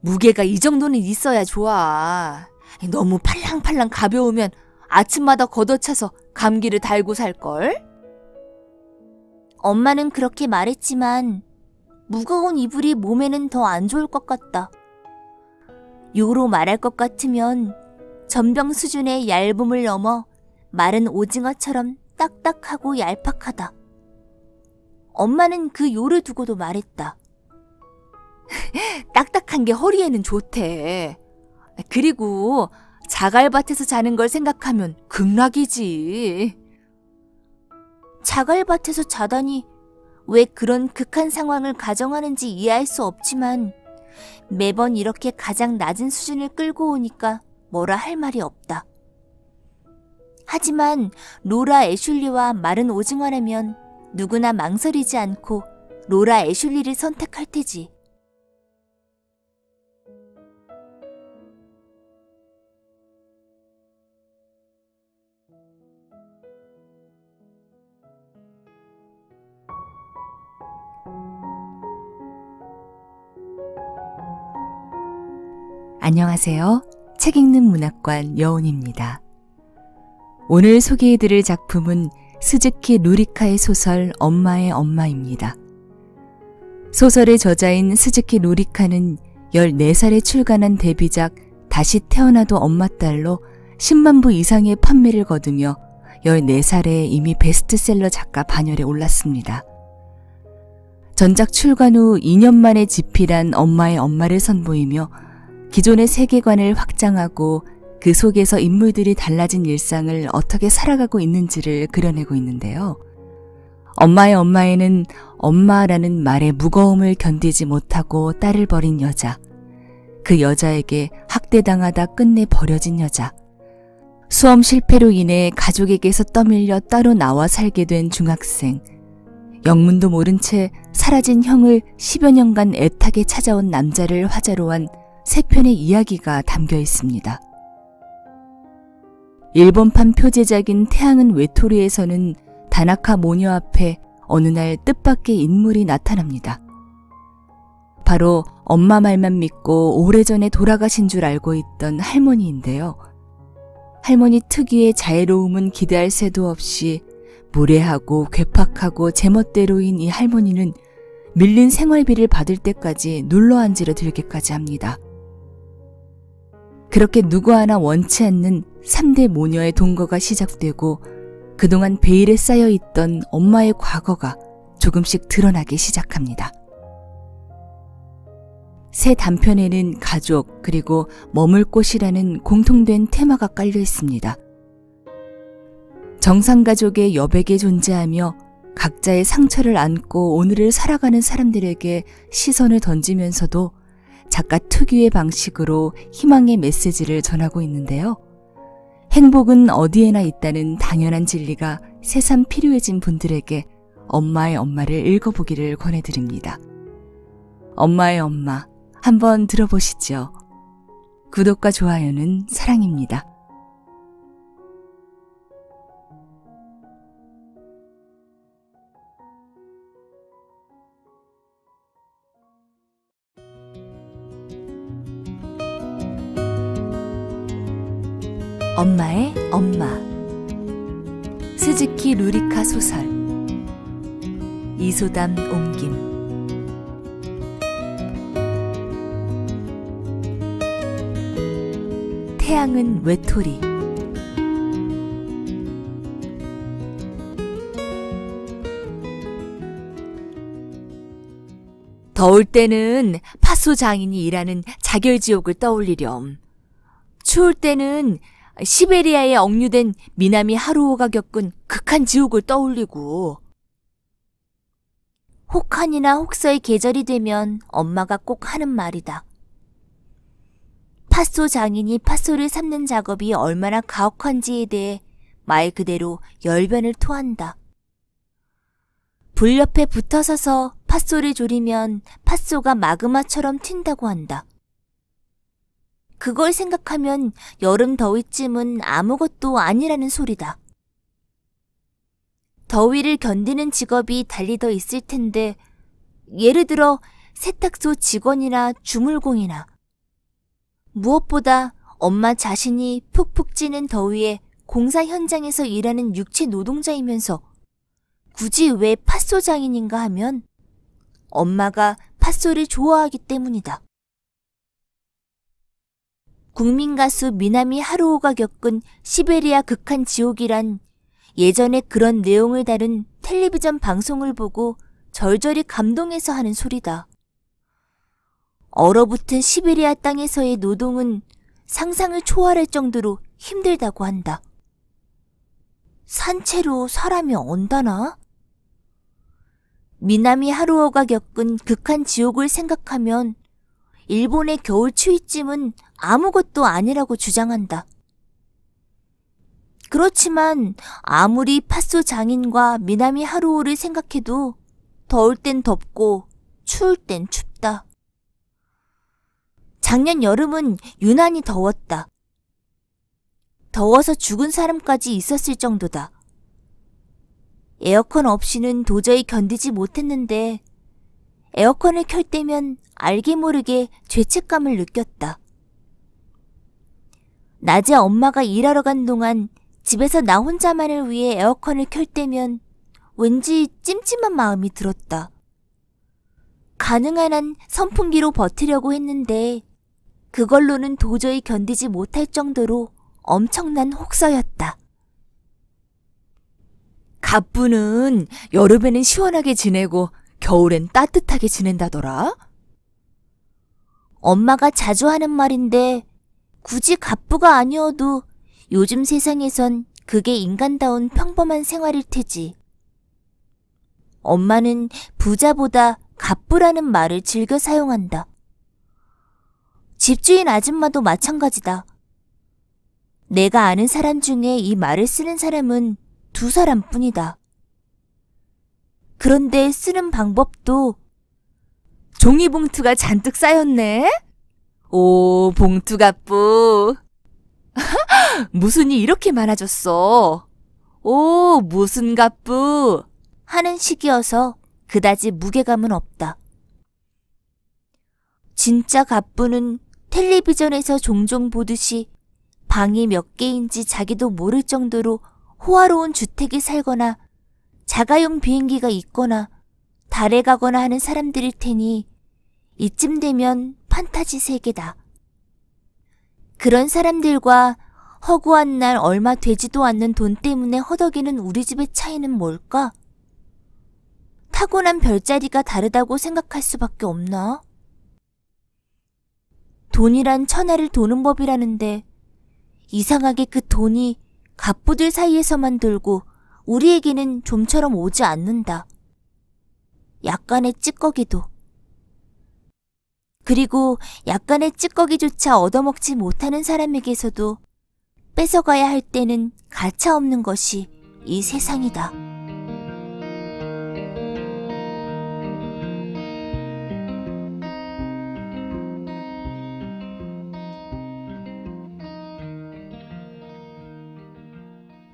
무게가 이 정도는 있어야 좋아. 너무 팔랑팔랑 가벼우면 아침마다 걷어차서 감기를 달고 살걸? 엄마는 그렇게 말했지만 무거운 이불이 몸에는 더 안 좋을 것 같다. 요로 말할 것 같으면 전병 수준의 얇음을 넘어 마른 오징어처럼 딱딱하고 얄팍하다. 엄마는 그 요를 두고도 말했다. 딱딱한 게 허리에는 좋대. 그리고 자갈밭에서 자는 걸 생각하면 극락이지. 자갈밭에서 자다니 왜 그런 극한 상황을 가정하는지 이해할 수 없지만 매번 이렇게 가장 낮은 수준을 끌고 오니까 뭐라 할 말이 없다. 하지만 로라 애슐리와 마른 오징어라면 누구나 망설이지 않고 로라 애슐리를 선택할 테지. 안녕하세요. 책 읽는 문학관 여운입니다. 오늘 소개해드릴 작품은 스즈키 루리카의 소설 엄마의 엄마입니다. 소설의 저자인 스즈키 루리카는 14살에 출간한 데뷔작 다시 태어나도 엄마 딸로 10만 부 이상의 판매를 거두며 14살에 이미 베스트셀러 작가 반열에 올랐습니다. 전작 출간 후 2년 만에 집필한 엄마의 엄마를 선보이며 기존의 세계관을 확장하고 그 속에서 인물들이 달라진 일상을 어떻게 살아가고 있는지를 그려내고 있는데요. 엄마의 엄마에는 엄마라는 말의 무거움을 견디지 못하고 딸을 버린 여자, 그 여자에게 학대당하다 끝내 버려진 여자, 수험 실패로 인해 가족에게서 떠밀려 따로 나와 살게 된 중학생, 영문도 모른 채 사라진 형을 10여 년간 애타게 찾아온 남자를 화자로 한 세 편의 이야기가 담겨 있습니다. 일본판 표제작인 태양은 외톨이에서는 다나카 모녀 앞에 어느 날 뜻밖의 인물이 나타납니다. 바로 엄마 말만 믿고 오래전에 돌아가신 줄 알고 있던 할머니인데요. 할머니 특유의 자애로움은 기대할 새도 없이 무례하고 괴팍하고 제멋대로인 이 할머니는 밀린 생활비를 받을 때까지 눌러앉으려 들기까지 합니다. 그렇게 누구 하나 원치 않는 3대 모녀의 동거가 시작되고 그동안 베일에 쌓여있던 엄마의 과거가 조금씩 드러나기 시작합니다. 새 단편에는 가족 그리고 머물 곳이라는 공통된 테마가 깔려 있습니다. 정상가족의 여백에 존재하며 각자의 상처를 안고 오늘을 살아가는 사람들에게 시선을 던지면서도 작가 특유의 방식으로 희망의 메시지를 전하고 있는데요. 행복은 어디에나 있다는 당연한 진리가 새삼 필요해진 분들에게 엄마의 엄마를 읽어보기를 권해드립니다. 엄마의 엄마, 한번 들어보시죠. 구독과 좋아요는 사랑입니다. 엄마의 엄마. 스즈키 루리카 소설. 이소담 옮김. 태양은 외톨이. 더울 때는 팥소 장인이 일하는 자결지옥을 떠올리렴. 추울 때는 시베리아에 억류된 미나미 하루오가 겪은 극한 지옥을 떠올리고, 혹한이나 혹서의 계절이 되면 엄마가 꼭 하는 말이다. 팥소 장인이 팥소를 삶는 작업이 얼마나 가혹한지에 대해 말 그대로 열변을 토한다. 불 옆에 붙어서서 팥소를 졸이면 팥소가 마그마처럼 튄다고 한다. 그걸 생각하면 여름 더위쯤은 아무것도 아니라는 소리다. 더위를 견디는 직업이 달리 더 있을 텐데, 예를 들어 세탁소 직원이나 주물공이나 무엇보다 엄마 자신이 푹푹 찌는 더위에 공사 현장에서 일하는 육체 노동자이면서 굳이 왜 팥소 장인인가 하면 엄마가 팥소를 좋아하기 때문이다. 국민 가수 미나미 하루오가 겪은 시베리아 극한 지옥이란 예전에 그런 내용을 다룬 텔레비전 방송을 보고 절절히 감동해서 하는 소리다. 얼어붙은 시베리아 땅에서의 노동은 상상을 초월할 정도로 힘들다고 한다. 산채로 사람이 언다나? 미나미 하루오가 겪은 극한 지옥을 생각하면 일본의 겨울 추위쯤은 아무것도 아니라고 주장한다. 그렇지만 아무리 팥소 장인과 미나미 하루오를 생각해도 더울 땐 덥고 추울 땐 춥다. 작년 여름은 유난히 더웠다. 더워서 죽은 사람까지 있었을 정도다. 에어컨 없이는 도저히 견디지 못했는데 에어컨을 켤 때면 알게 모르게 죄책감을 느꼈다. 낮에 엄마가 일하러 간 동안 집에서 나 혼자만을 위해 에어컨을 켤 때면 왠지 찜찜한 마음이 들었다. 가능한 한 선풍기로 버티려고 했는데 그걸로는 도저히 견디지 못할 정도로 엄청난 혹서였다. 갑부는 여름에는 시원하게 지내고 겨울엔 따뜻하게 지낸다더라. 엄마가 자주 하는 말인데 굳이 갑부가 아니어도 요즘 세상에선 그게 인간다운 평범한 생활일 테지. 엄마는 부자보다 갑부라는 말을 즐겨 사용한다. 집주인 아줌마도 마찬가지다. 내가 아는 사람 중에 이 말을 쓰는 사람은 2사람뿐이다. 그런데 쓰는 방법도 종이봉투가 잔뜩 쌓였네. 오, 봉투갑부. 무슨 일 이렇게 많아졌어. 오, 무슨 갑부. 하는 식이어서 그다지 무게감은 없다. 진짜 갑부는 텔레비전에서 종종 보듯이 방이 몇 개인지 자기도 모를 정도로 호화로운 주택에 살거나 자가용 비행기가 있거나 달에 가거나 하는 사람들일 테니 이쯤 되면 판타지 세계다. 그런 사람들과 허구한 날 얼마 되지도 않는 돈 때문에 허덕이는 우리 집의 차이는 뭘까? 타고난 별자리가 다르다고 생각할 수밖에 없나? 돈이란 천하를 도는 법이라는데 이상하게 그 돈이 갑부들 사이에서만 돌고 우리에게는 좀처럼 오지 않는다. 약간의 찌꺼기도. 그리고 약간의 찌꺼기조차 얻어먹지 못하는 사람에게서도 뺏어가야 할 때는 가차없는 것이 이 세상이다.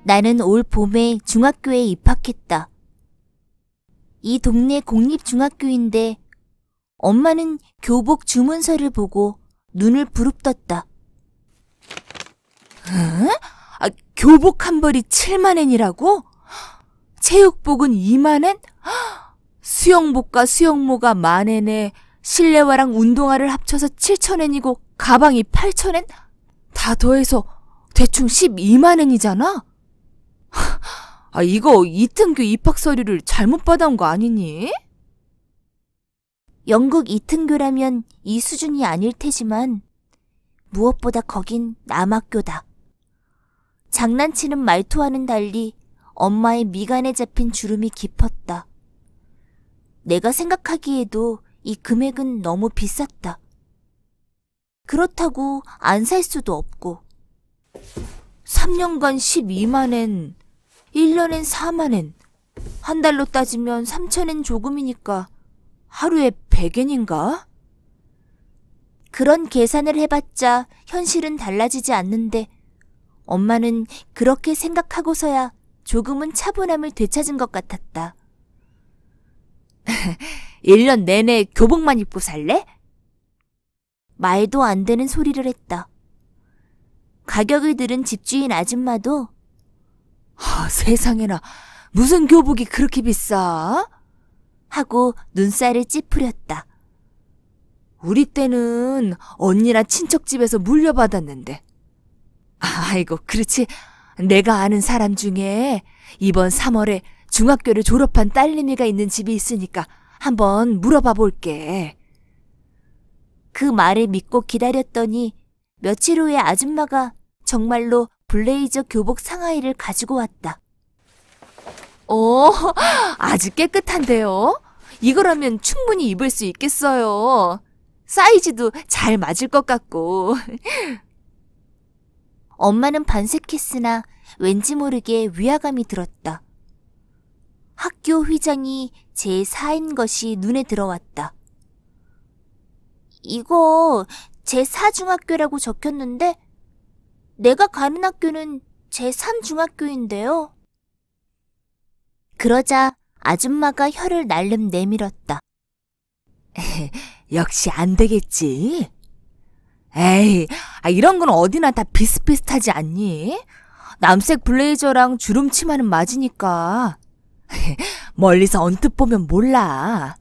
나는 올 봄에 중학교에 입학했다. 이 동네 공립중학교인데 엄마는 교복 주문서를 보고 눈을 부릅떴다. 교복 한 벌이 7만엔이라고? 체육복은 2만엔? 수영복과 수영모가 만엔에 실내화랑 운동화를 합쳐서 7천엔이고 가방이 8천엔? 다 더해서 대충 12만엔이잖아? 이거 이등교 입학 서류를 잘못 받아온 거 아니니? 영국 이등교라면 이 수준이 아닐 테지만 무엇보다 거긴 남학교다. 장난치는 말투와는 달리 엄마의 미간에 잡힌 주름이 깊었다. 내가 생각하기에도 이 금액은 너무 비쌌다. 그렇다고 안 살 수도 없고. 3년간 12만엔, 1년엔 4만엔, 한 달로 따지면 3천엔 조금이니까 하루에 100엔인가? 그런 계산을 해봤자 현실은 달라지지 않는데 엄마는 그렇게 생각하고서야 조금은 차분함을 되찾은 것 같았다. 1년 내내 교복만 입고 살래? 말도 안 되는 소리를 했다. 가격을 들은 집주인 아줌마도 세상에나 무슨 교복이 그렇게 비싸? 하고 눈살을 찌푸렸다. 우리 때는 언니나 친척 집에서 물려받았는데. 아이고, 그렇지. 내가 아는 사람 중에 이번 3월에 중학교를 졸업한 딸내미가 있는 집이 있으니까 한번 물어봐 볼게. 그 말을 믿고 기다렸더니 며칠 후에 아줌마가 정말로 블레이저 교복 상하이를 가지고 왔다. 아주 깨끗한데요? 이거라면 충분히 입을 수 있겠어요. 사이즈도 잘 맞을 것 같고. 엄마는 반색했으나 왠지 모르게 위화감이 들었다. 학교 휘장이 제4인 것이 눈에 들어왔다. 이거 제4중학교라고 적혔는데 내가 가는 학교는 제3중학교인데요. 그러자 아줌마가 혀를 날름 내밀었다. 역시 안 되겠지. 에이, 이런 건 어디나 다 비슷비슷하지 않니? 남색 블레이저랑 주름 치마는 맞으니까. 멀리서 언뜻 보면 몰라.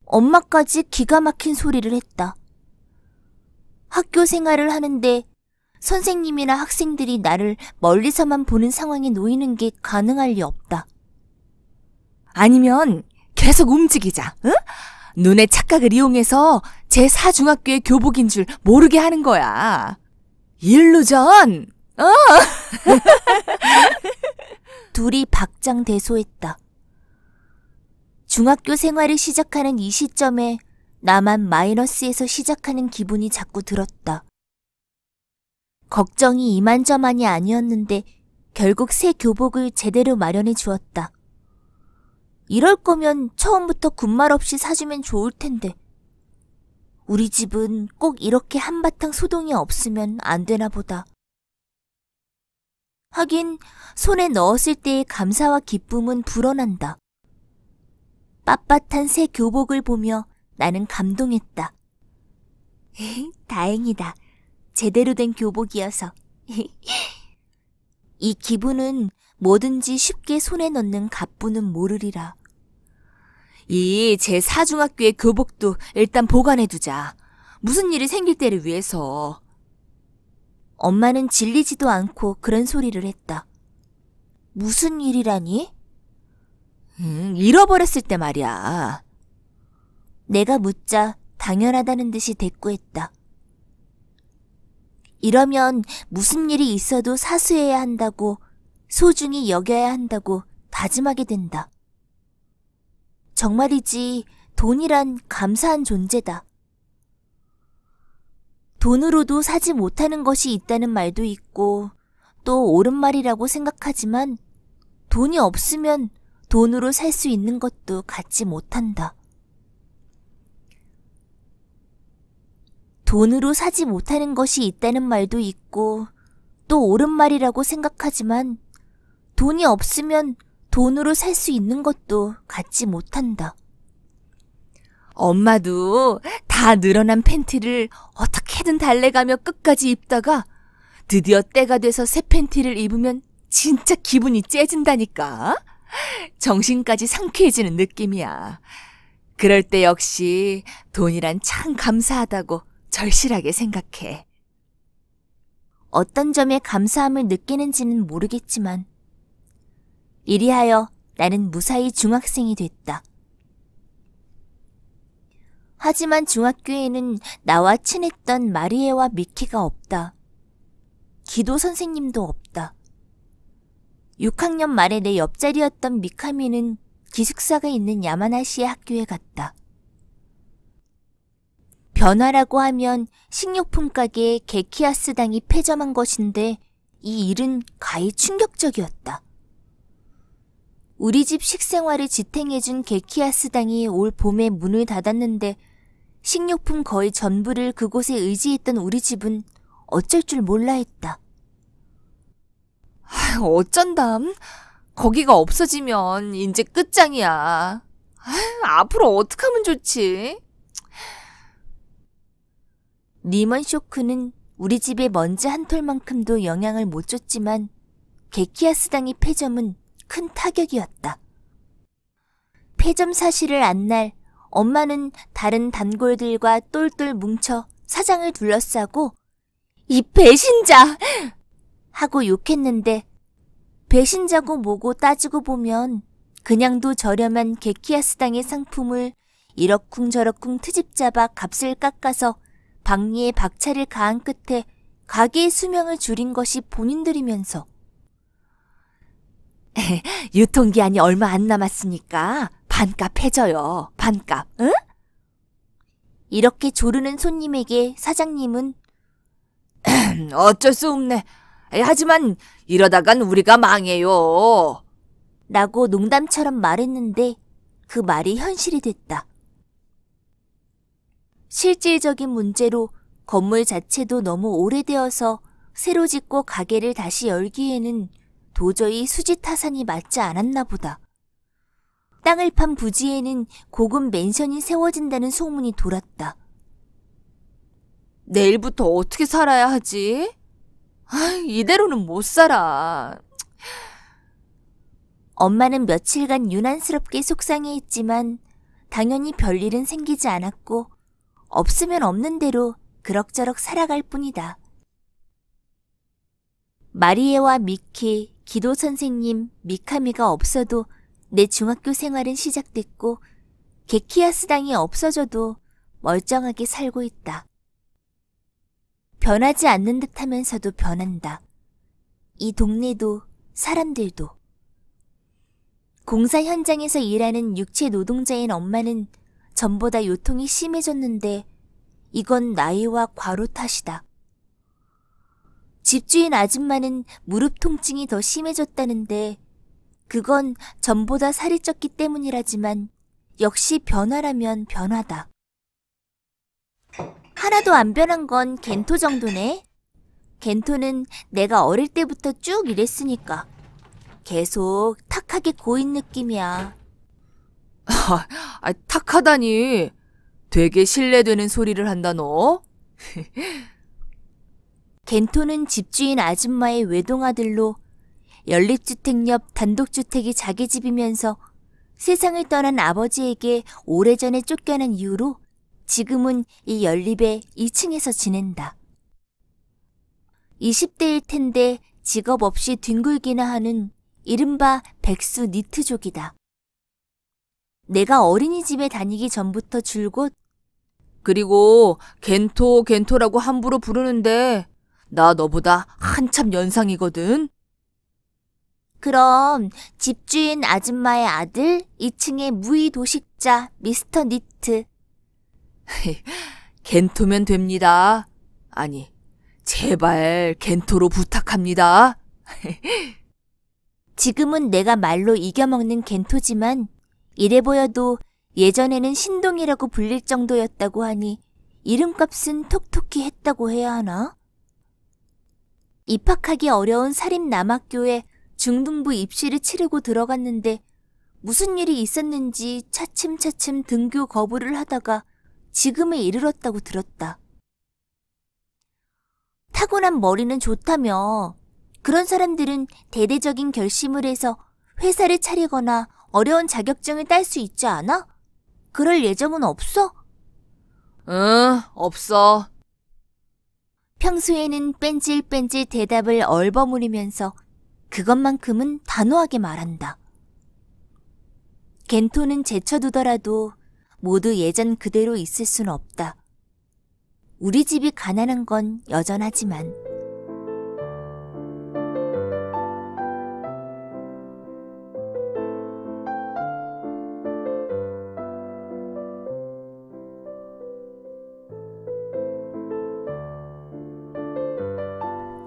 엄마까지 기가 막힌 소리를 했다. 학교 생활을 하는데 선생님이나 학생들이 나를 멀리서만 보는 상황에 놓이는 게 가능할 리 없다. 아니면 계속 움직이자, 응? 눈의 착각을 이용해서 제4중학교의 교복인 줄 모르게 하는 거야. 일루전! 둘이 박장대소했다. 중학교 생활을 시작하는 이 시점에 나만 마이너스에서 시작하는 기분이 자꾸 들었다. 걱정이 이만저만이 아니었는데 결국 새 교복을 제대로 마련해 주었다. 이럴 거면 처음부터 군말 없이 사주면 좋을 텐데. 우리 집은 꼭 이렇게 한바탕 소동이 없으면 안 되나 보다. 하긴 손에 넣었을 때의 감사와 기쁨은 불어난다. 빳빳한 새 교복을 보며 나는 감동했다. 다행이다. 제대로 된 교복이어서. 이 기분은 뭐든지 쉽게 손에 넣는 갑부는 모르리라. 이 제4중학교의 교복도 일단 보관해두자. 무슨 일이 생길 때를 위해서. 엄마는 질리지도 않고 그런 소리를 했다. 무슨 일이라니? 잃어버렸을 때 말이야. 내가 묻자 당연하다는 듯이 대꾸했다. 이러면 무슨 일이 있어도 사수해야 한다고, 소중히 여겨야 한다고 다짐하게 된다. 정말이지 돈이란 감사한 존재다. 돈으로도 사지 못하는 것이 있다는 말도 있고 또 옳은 말이라고 생각하지만 돈이 없으면 돈으로 살 수 있는 것도 갖지 못한다. 돈으로 사지 못하는 것이 있다는 말도 있고 또 옳은 말이라고 생각하지만 돈이 없으면 돈으로 살 수 있는 것도 갖지 못한다. 엄마도 다 늘어난 팬티를 어떻게든 달래가며 끝까지 입다가 드디어 때가 돼서 새 팬티를 입으면 진짜 기분이 째진다니까. 정신까지 상쾌해지는 느낌이야. 그럴 때 역시 돈이란 참 감사하다고 절실하게 생각해. 어떤 점에 감사함을 느끼는지는 모르겠지만 이리하여 나는 무사히 중학생이 됐다. 하지만 중학교에는 나와 친했던 마리에와 미키가 없다. 기도 선생님도 없다. 6학년 말에 내 옆자리였던 미카미는 기숙사가 있는 야마나시의 학교에 갔다. 변화라고 하면 식료품 가게 게키야스당이 폐점한 것인데 이 일은 가히 충격적이었다. 우리 집 식생활을 지탱해준 게키야스당이 올 봄에 문을 닫았는데 식료품 거의 전부를 그곳에 의지했던 우리 집은 어쩔 줄 몰라 했다. 어쩐담? 거기가 없어지면 이제 끝장이야. 앞으로 어떡하면 좋지? 리먼 쇼크는 우리 집에 먼지 한 톨만큼도 영향을 못 줬지만 게키아스당의 폐점은 큰 타격이었다. 폐점 사실을 안 날 엄마는 다른 단골들과 똘똘 뭉쳐 사장을 둘러싸고 이 배신자! 하고 욕했는데 배신자고 뭐고 따지고 보면 그냥도 저렴한 게키아스당의 상품을 이러쿵저러쿵 트집 잡아 값을 깎아서 박리에 박차를 가한 끝에 가게의 수명을 줄인 것이 본인들이면서 유통기한이 얼마 안 남았으니까 반값 해줘요. 반값, 응? 이렇게 조르는 손님에게 사장님은 어쩔 수 없네. 하지만 이러다간 우리가 망해요. 라고 농담처럼 말했는데 그 말이 현실이 됐다. 실질적인 문제로 건물 자체도 너무 오래되어서 새로 짓고 가게를 다시 열기에는 도저히 수지 타산이 맞지 않았나 보다. 땅을 판 부지에는 고급 맨션이 세워진다는 소문이 돌았다. 내일부터 어떻게 살아야 하지? 이대로는 못 살아. 엄마는 며칠간 유난스럽게 속상해했지만 당연히 별일은 생기지 않았고 없으면 없는 대로 그럭저럭 살아갈 뿐이다. 마리에와 미키, 기도 선생님, 미카미가 없어도 내 중학교 생활은 시작됐고 게키아스당이 없어져도 멀쩡하게 살고 있다. 변하지 않는 듯 하면서도 변한다. 이 동네도 사람들도. 공사 현장에서 일하는 육체 노동자인 엄마는 전보다 요통이 심해졌는데 이건 나이와 과로 탓이다. 집주인 아줌마는 무릎 통증이 더 심해졌다는데 그건 전보다 살이 쪘기 때문이라지만 역시 변화라면 변화다. 하나도 안 변한 건 겐토 정도네. 겐토는 내가 어릴 때부터 쭉 이랬으니까 계속 탁하게 고인 느낌이야. 탁하다니. 되게 신뢰되는 소리를 한다 너. 겐토는 집주인 아줌마의 외동아들로 연립주택 옆 단독주택이 자기 집이면서 세상을 떠난 아버지에게 오래전에 쫓겨난 이후로 지금은 이 연립의 2층에서 지낸다. 20대일 텐데 직업 없이 뒹굴기나 하는 이른바 백수 니트족이다. 내가 어린이집에 다니기 전부터 줄곧 그리고 겐토라고 함부로 부르는데 나 너보다 한참 연상이거든. 그럼 집주인 아줌마의 아들 2층의 무의도식자 미스터 니트. 겐토면 됩니다. 아니, 제발 겐토로 부탁합니다. 지금은 내가 말로 이겨먹는 겐토지만 이래 보여도 예전에는 신동이라고 불릴 정도였다고 하니 이름값은 톡톡히 했다고 해야 하나? 입학하기 어려운 사립 남학교에 중등부 입시를 치르고 들어갔는데 무슨 일이 있었는지 차츰차츰 등교 거부를 하다가 지금에 이르렀다고 들었다. 타고난 머리는 좋다며. 그런 사람들은 대대적인 결심을 해서 회사를 차리거나 어려운 자격증을 딸 수 있지 않아? 그럴 예정은 없어? 응, 없어. 평소에는 뺀질뺀질 대답을 얼버무리면서 그것만큼은 단호하게 말한다. 겐토는 제쳐두더라도 모두 예전 그대로 있을 순 없다. 우리 집이 가난한 건 여전하지만.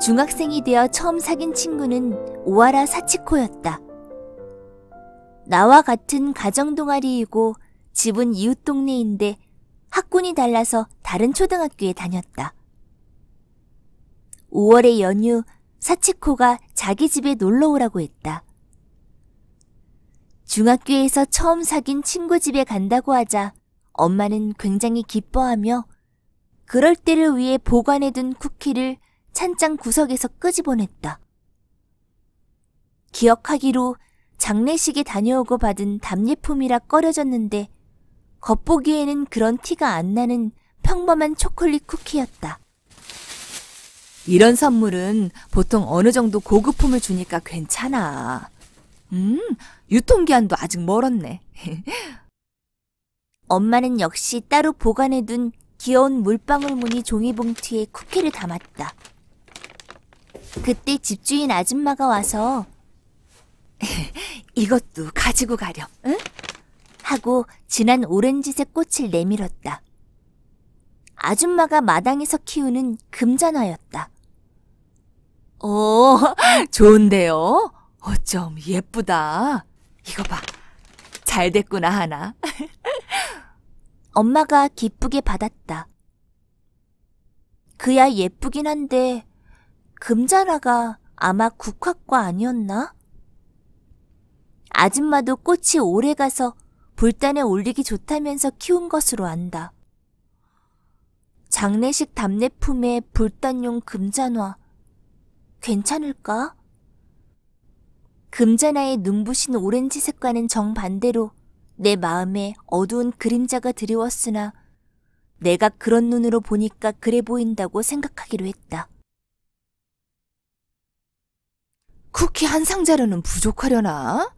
중학생이 되어 처음 사귄 친구는 오하라 사치코였다. 나와 같은 가정동아리이고 집은 이웃 동네인데 학군이 달라서 다른 초등학교에 다녔다. 5월의 연휴 사치코가 자기 집에 놀러 오라고 했다. 중학교에서 처음 사귄 친구 집에 간다고 하자 엄마는 굉장히 기뻐하며 그럴 때를 위해 보관해둔 쿠키를 찬장 구석에서 끄집어냈다. 기억하기로 장례식에 다녀오고 받은 답례품이라 꺼려졌는데 겉보기에는 그런 티가 안 나는 평범한 초콜릿 쿠키였다. 이런 선물은 보통 어느 정도 고급품을 주니까 괜찮아. 유통기한도 아직 멀었네. 엄마는 역시 따로 보관해둔 귀여운 물방울 무늬 종이봉투에 쿠키를 담았다. 그때 집주인 아줌마가 와서 이것도 가지고 가렴, 응? 하고 진한 오렌지색 꽃을 내밀었다. 아줌마가 마당에서 키우는 금잔화였다. 오, 좋은데요? 어쩜 예쁘다. 이거 봐. 잘 됐구나 하나. 엄마가 기쁘게 받았다. 그야 예쁘긴 한데 금잔화가 아마 국화과 아니었나? 아줌마도 꽃이 오래가서 불단에 올리기 좋다면서 키운 것으로 안다. 장례식 답례품에 불단용 금잔화 괜찮을까? 금잔화의 눈부신 오렌지색과는 정반대로 내 마음에 어두운 그림자가 드리웠으나 내가 그런 눈으로 보니까 그래 보인다고 생각하기로 했다. 쿠키 한 상자로는 부족하려나?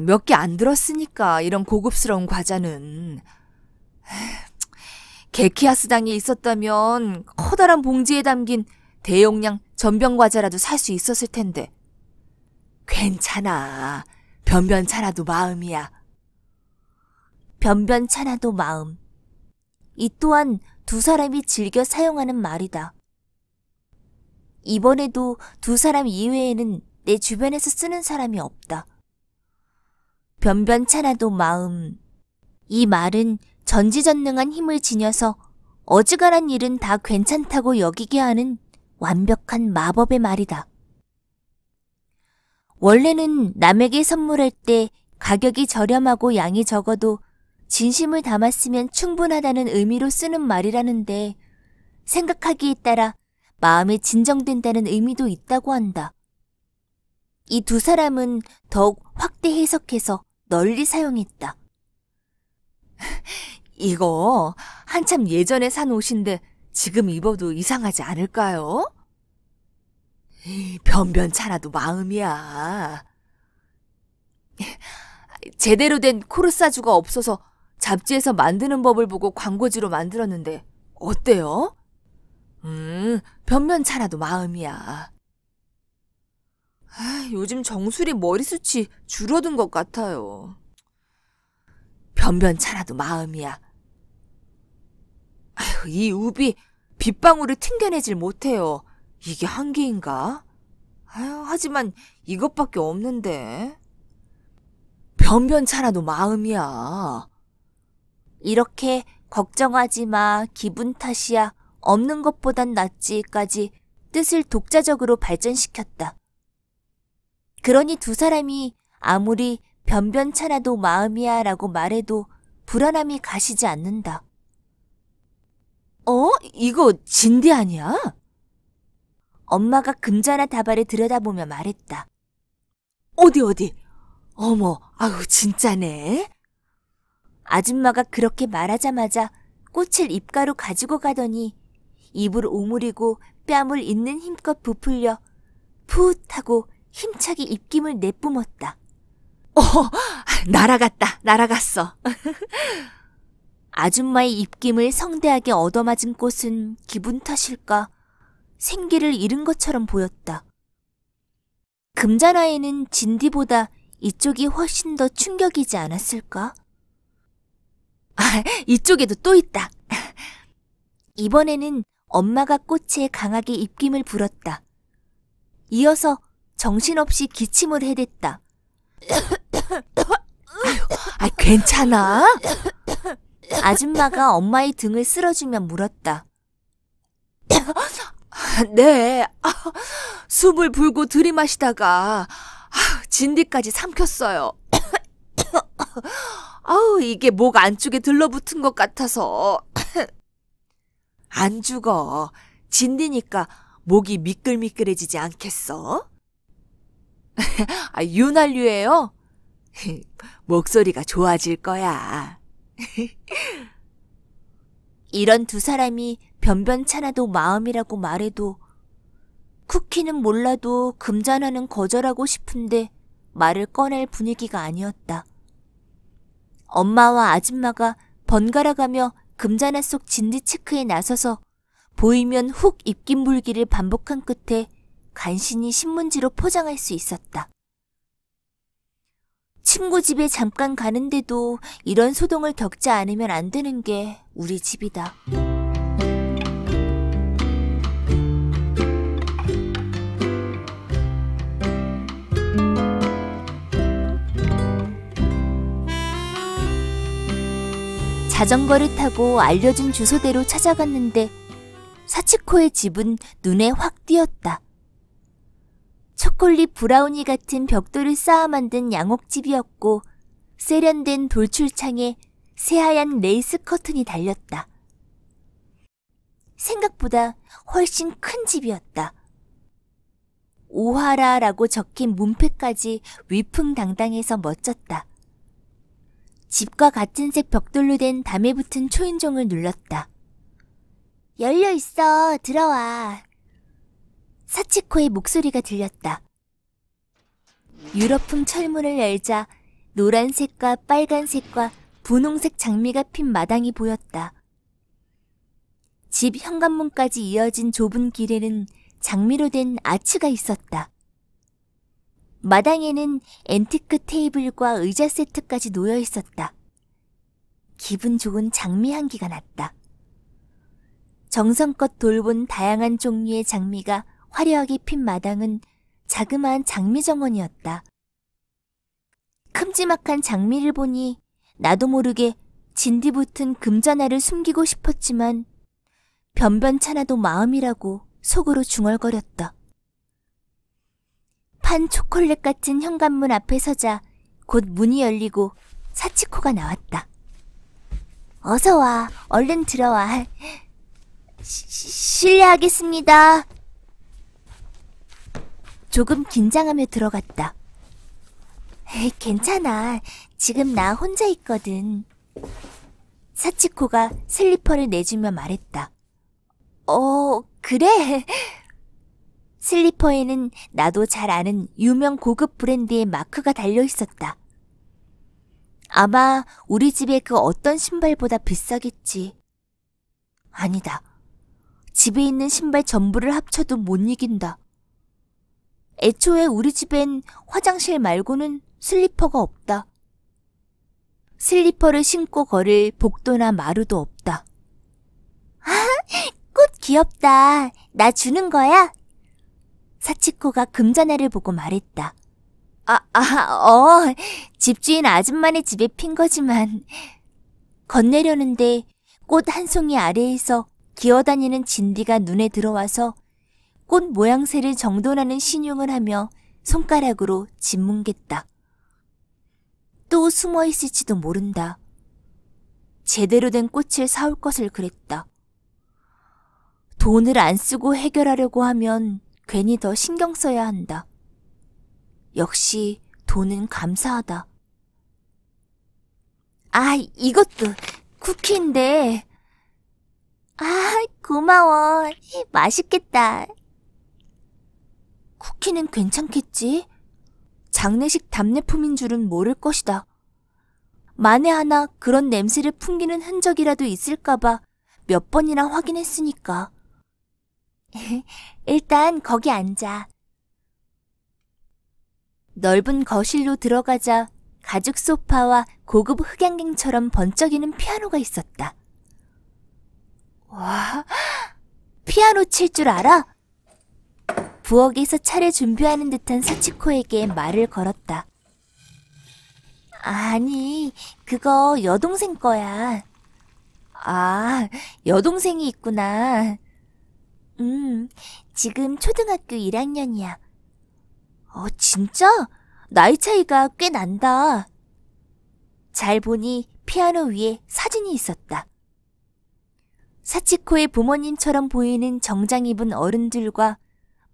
몇 개 안 들었으니까 이런 고급스러운 과자는. 게키야스당에 있었다면 커다란 봉지에 담긴 대용량 전병 과자라도 살 수 있었을 텐데. 괜찮아. 변변찮아도 마음이야. 변변찮아도 마음. 이 또한 두 사람이 즐겨 사용하는 말이다. 이번에도 두 사람 이외에는 내 주변에서 쓰는 사람이 없다. 변변찮아도 마음. 이 말은 전지전능한 힘을 지녀서 어지간한 일은 다 괜찮다고 여기게 하는 완벽한 마법의 말이다. 원래는 남에게 선물할 때 가격이 저렴하고 양이 적어도 진심을 담았으면 충분하다는 의미로 쓰는 말이라는데 생각하기에 따라 마음이 진정된다는 의미도 있다고 한다. 이 두 사람은 더욱 확대 해석해서 널리 사용했다. 이거 한참 예전에 산 옷인데 지금 입어도 이상하지 않을까요? 변변찮아도 마음이야. 제대로 된 코르사주가 없어서 잡지에서 만드는 법을 보고 광고지로 만들었는데 어때요? 변변찮아도 마음이야. 요즘 정수리 머리숱이 줄어든 것 같아요. 변변찮아도 마음이야. 이 우비 빗방울을 튕겨내질 못해요. 이게 한계인가? 하지만 이것밖에 없는데. 변변찮아도 마음이야. 이렇게 걱정하지 마, 기분 탓이야, 없는 것보단 낫지까지 뜻을 독자적으로 발전시켰다. 그러니 두 사람이 아무리 변변찮아도 마음이야 라고 말해도 불안함이 가시지 않는다. 이거 진디 아니야? 엄마가 금잔화 다발을 들여다보며 말했다. 어디? 어머, 진짜네. 아줌마가 그렇게 말하자마자 꽃을 입가로 가지고 가더니 입을 오므리고 뺨을 있는 힘껏 부풀려 푸 하고 힘차게 입김을 내뿜었다. 날아갔어. 아줌마의 입김을 성대하게 얻어맞은 꽃은 기분 탓일까 생기를 잃은 것처럼 보였다. 금잔화에는 진디보다 이쪽이 훨씬 더 충격이지 않았을까? 이쪽에도 또 있다. 이번에는 엄마가 꽃에 강하게 입김을 불었다. 이어서 정신없이 기침을 해댔다. 괜찮아? 아줌마가 엄마의 등을 쓸어주며 물었다. 네. 숲을 불고 들이마시다가 진디까지 삼켰어요. 이게 목 안쪽에 들러붙은 것 같아서. 안 죽어. 진디니까 목이 미끌미끌해지지 않겠어? 윤활유예요? 목소리가 좋아질 거야. 이런 두 사람이 변변찮아도 마음이라고 말해도 쿠키는 몰라도 금잔하는 거절하고 싶은데 말을 꺼낼 분위기가 아니었다. 엄마와 아줌마가 번갈아가며 금잔화 속 진디체크에 나서서 보이면 훅 입김 물기를 반복한 끝에 간신히 신문지로 포장할 수 있었다. 친구 집에 잠깐 가는데도 이런 소동을 겪지 않으면 안 되는 게 우리 집이다. 자전거를 타고 알려준 주소대로 찾아갔는데 사치코의 집은 눈에 확 띄었다. 초콜릿 브라우니 같은 벽돌을 쌓아 만든 양옥집이었고 세련된 돌출창에 새하얀 레이스 커튼이 달렸다. 생각보다 훨씬 큰 집이었다. 오하라라고 적힌 문패까지 위풍당당해서 멋졌다. 집과 같은 색 벽돌로 된 담에 붙은 초인종을 눌렀다. 열려있어. 들어와. 사치코의 목소리가 들렸다. 유럽풍 철문을 열자 노란색과 빨간색과 분홍색 장미가 핀 마당이 보였다. 집 현관문까지 이어진 좁은 길에는 장미로 된 아치가 있었다. 마당에는 앤티크 테이블과 의자 세트까지 놓여 있었다. 기분 좋은 장미 향기가 났다. 정성껏 돌본 다양한 종류의 장미가 화려하게 핀 마당은 자그마한 장미 정원이었다. 큼지막한 장미를 보니 나도 모르게 진디 붙은 금전화를 숨기고 싶었지만 변변찮아도 마음이라고 속으로 중얼거렸다. 판 초콜릿 같은 현관문 앞에 서자 곧 문이 열리고 사치코가 나왔다. 어서 와. 얼른 들어와. 실례하겠습니다. 조금 긴장하며 들어갔다. 괜찮아. 지금 나 혼자 있거든. 사치코가 슬리퍼를 내주며 말했다. 그래? 슬리퍼에는 나도 잘 아는 유명 고급 브랜드의 마크가 달려 있었다. 아마 우리 집의 그 어떤 신발보다 비싸겠지. 아니다. 집에 있는 신발 전부를 합쳐도 못 이긴다. 애초에 우리 집엔 화장실 말고는 슬리퍼가 없다. 슬리퍼를 신고 걸을 복도나 마루도 없다. 꽃 귀엽다. 나 주는 거야? 사치코가 금잔화를 보고 말했다. 집주인 아줌마네 집에 핀 거지만. 건네려는데 꽃 한 송이 아래에서 기어다니는 진디가 눈에 들어와서 꽃 모양새를 정돈하는 신용을 하며 손가락으로 짓뭉갰다. 또 숨어 있을지도 모른다. 제대로 된 꽃을 사올 것을 그랬다. 돈을 안 쓰고 해결하려고 하면 괜히 더 신경 써야 한다. 역시 돈은 감사하다. 이것도 쿠키인데. 고마워. 맛있겠다. 쿠키는 괜찮겠지? 장례식 답례품인 줄은 모를 것이다. 만에 하나 그런 냄새를 풍기는 흔적이라도 있을까봐 몇 번이나 확인했으니까. 일단 거기 앉아. 넓은 거실로 들어가자 가죽 소파와 고급 흑양갱처럼 번쩍이는 피아노가 있었다. 와, 피아노 칠 줄 알아? 부엌에서 차를 준비하는 듯한 사치코에게 말을 걸었다. 아니, 그거 여동생 거야. 여동생이 있구나. 지금 초등학교 1학년이야. 진짜? 나이 차이가 꽤 난다. 잘 보니 피아노 위에 사진이 있었다. 사치코의 부모님처럼 보이는 정장 입은 어른들과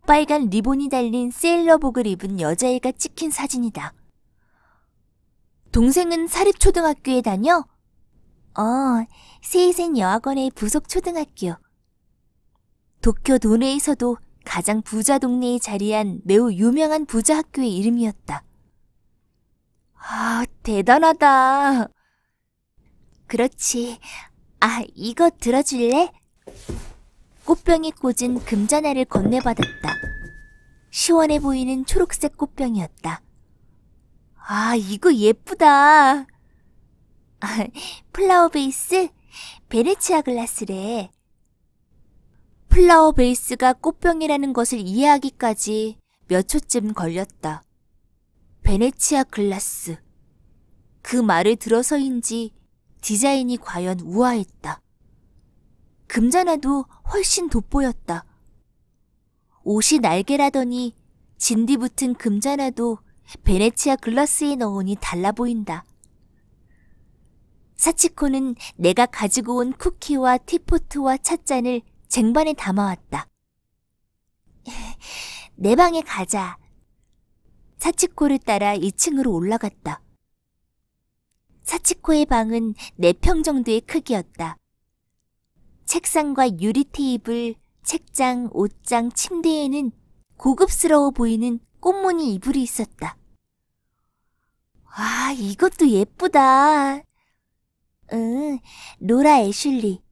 빨간 리본이 달린 세일러복을 입은 여자애가 찍힌 사진이다. 동생은 사립초등학교에 다녀? 세이센 여학원의 부속 초등학교. 도쿄 도내에서도 가장 부자 동네에 자리한 매우 유명한 부자 학교의 이름이었다. 아, 대단하다. 그렇지. 이거 들어줄래? 꽃병에 꽂은 금잔화를 건네받았다. 시원해 보이는 초록색 꽃병이었다. 이거 예쁘다. 플라워 베이스? 베네치아 글라스래. 플라워 베이스가 꽃병이라는 것을 이해하기까지 몇 초쯤 걸렸다. 베네치아 글라스. 그 말을 들어서인지 디자인이 과연 우아했다. 금잔화도 훨씬 돋보였다. 옷이 날개라더니 진디 붙은 금잔화도 베네치아 글라스에 넣으니 달라 보인다. 사치코는 내가 가지고 온 쿠키와 티포트와 찻잔을 쟁반에 담아왔다. 내 방에 가자. 사치코를 따라 2층으로 올라갔다. 사치코의 방은 4평 정도의 크기였다. 책상과 유리 테이블, 책장, 옷장, 침대에는 고급스러워 보이는 꽃무늬 이불이 있었다. 이것도 예쁘다. 로라 애슐리.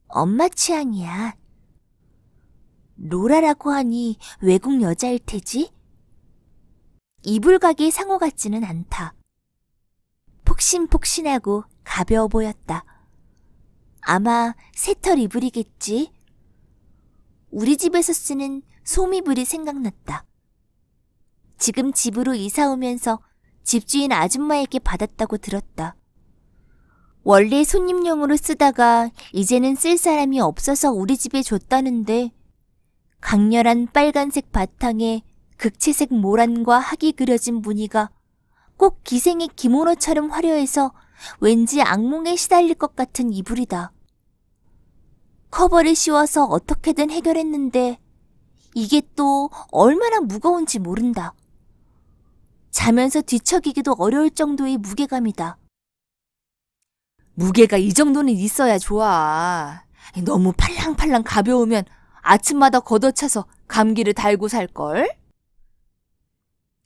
엄마 취향이야. 로라라고 하니 외국 여자일 테지? 이불 가게 상호 같지는 않다. 폭신폭신하고 가벼워 보였다. 아마 새털 이불이겠지? 우리 집에서 쓰는 솜이불이 생각났다. 지금 집으로 이사 오면서 집주인 아줌마에게 받았다고 들었다. 원래 손님용으로 쓰다가 이제는 쓸 사람이 없어서 우리 집에 줬다는데 강렬한 빨간색 바탕에 극채색 모란과 학이 그려진 무늬가 꼭 기생의 기모노처럼 화려해서 왠지 악몽에 시달릴 것 같은 이불이다. 커버를 씌워서 어떻게든 해결했는데 이게 또 얼마나 무거운지 모른다. 자면서 뒤척이기도 어려울 정도의 무게감이다. 무게가 이 정도는 있어야 좋아. 너무 팔랑팔랑 가벼우면 아침마다 걷어차서 감기를 달고 살걸?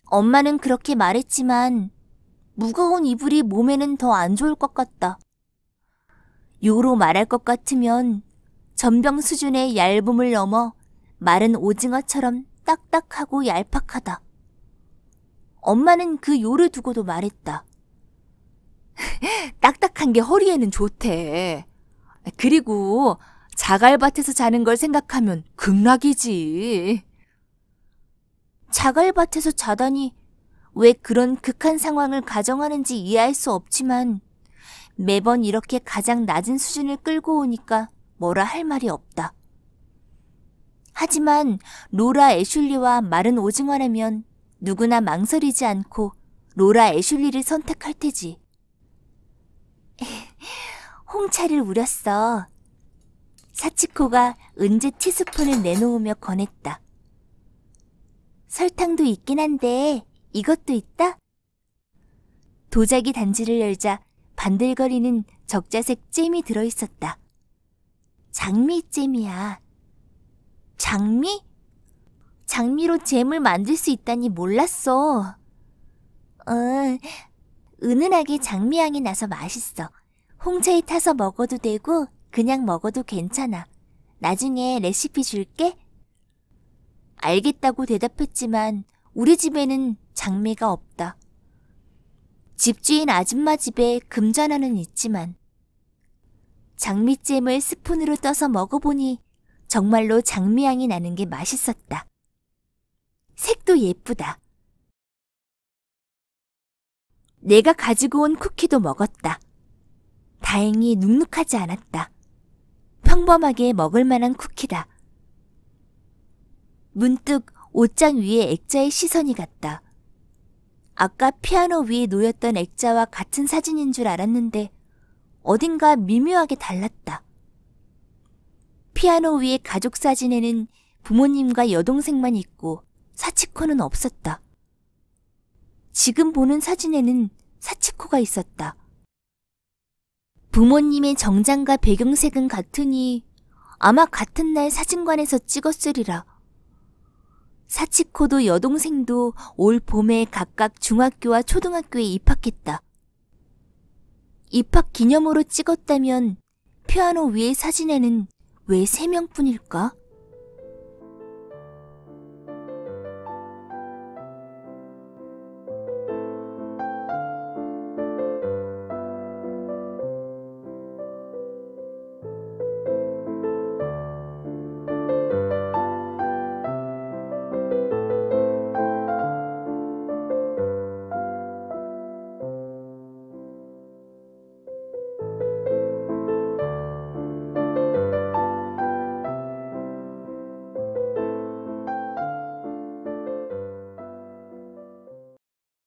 엄마는 그렇게 말했지만 무거운 이불이 몸에는 더 안 좋을 것 같다. 요로 말할 것 같으면 전병 수준의 얇음을 넘어 마른 오징어처럼 딱딱하고 얄팍하다. 엄마는 그 요를 두고도 말했다. 딱딱한 게 허리에는 좋대. 그리고 자갈밭에서 자는 걸 생각하면 극락이지. 자갈밭에서 자다니 왜 그런 극한 상황을 가정하는지 이해할 수 없지만 매번 이렇게 가장 낮은 수준을 끌고 오니까 뭐라 할 말이 없다. 하지만 로라 애슐리와 마른 오징어라면 누구나 망설이지 않고 로라 애슐리를 선택할 테지. 홍차를 우렸어. 사치코가 은제 티스푼을 내놓으며 권했다. 설탕도 있긴 한데 이것도 있다? 도자기 단지를 열자 반들거리는 적자색 잼이 들어있었다. 장미잼이야. 장미? 장미로 잼을 만들 수 있다니 몰랐어. 은은하게 장미향이 나서 맛있어. 홍차에 타서 먹어도 되고 그냥 먹어도 괜찮아. 나중에 레시피 줄게. 알겠다고 대답했지만 우리 집에는 장미가 없다. 집주인 아줌마 집에 금잔화는 있지만 장미잼을 스푼으로 떠서 먹어보니 정말로 장미향이 나는 게 맛있었다. 색도 예쁘다. 내가 가지고 온 쿠키도 먹었다. 다행히 눅눅하지 않았다. 평범하게 먹을 만한 쿠키다. 문득 옷장 위에 액자의 시선이 갔다. 아까 피아노 위에 놓였던 액자와 같은 사진인 줄 알았는데 어딘가 미묘하게 달랐다. 피아노 위의 가족 사진에는 부모님과 여동생만 있고 사치코는 없었다. 지금 보는 사진에는 사치코가 있었다. 부모님의 정장과 배경색은 같으니 아마 같은 날 사진관에서 찍었으리라. 사치코도 여동생도 올 봄에 각각 중학교와 초등학교에 입학했다. 입학 기념으로 찍었다면 피아노 위의 사진에는 왜 3명뿐일까?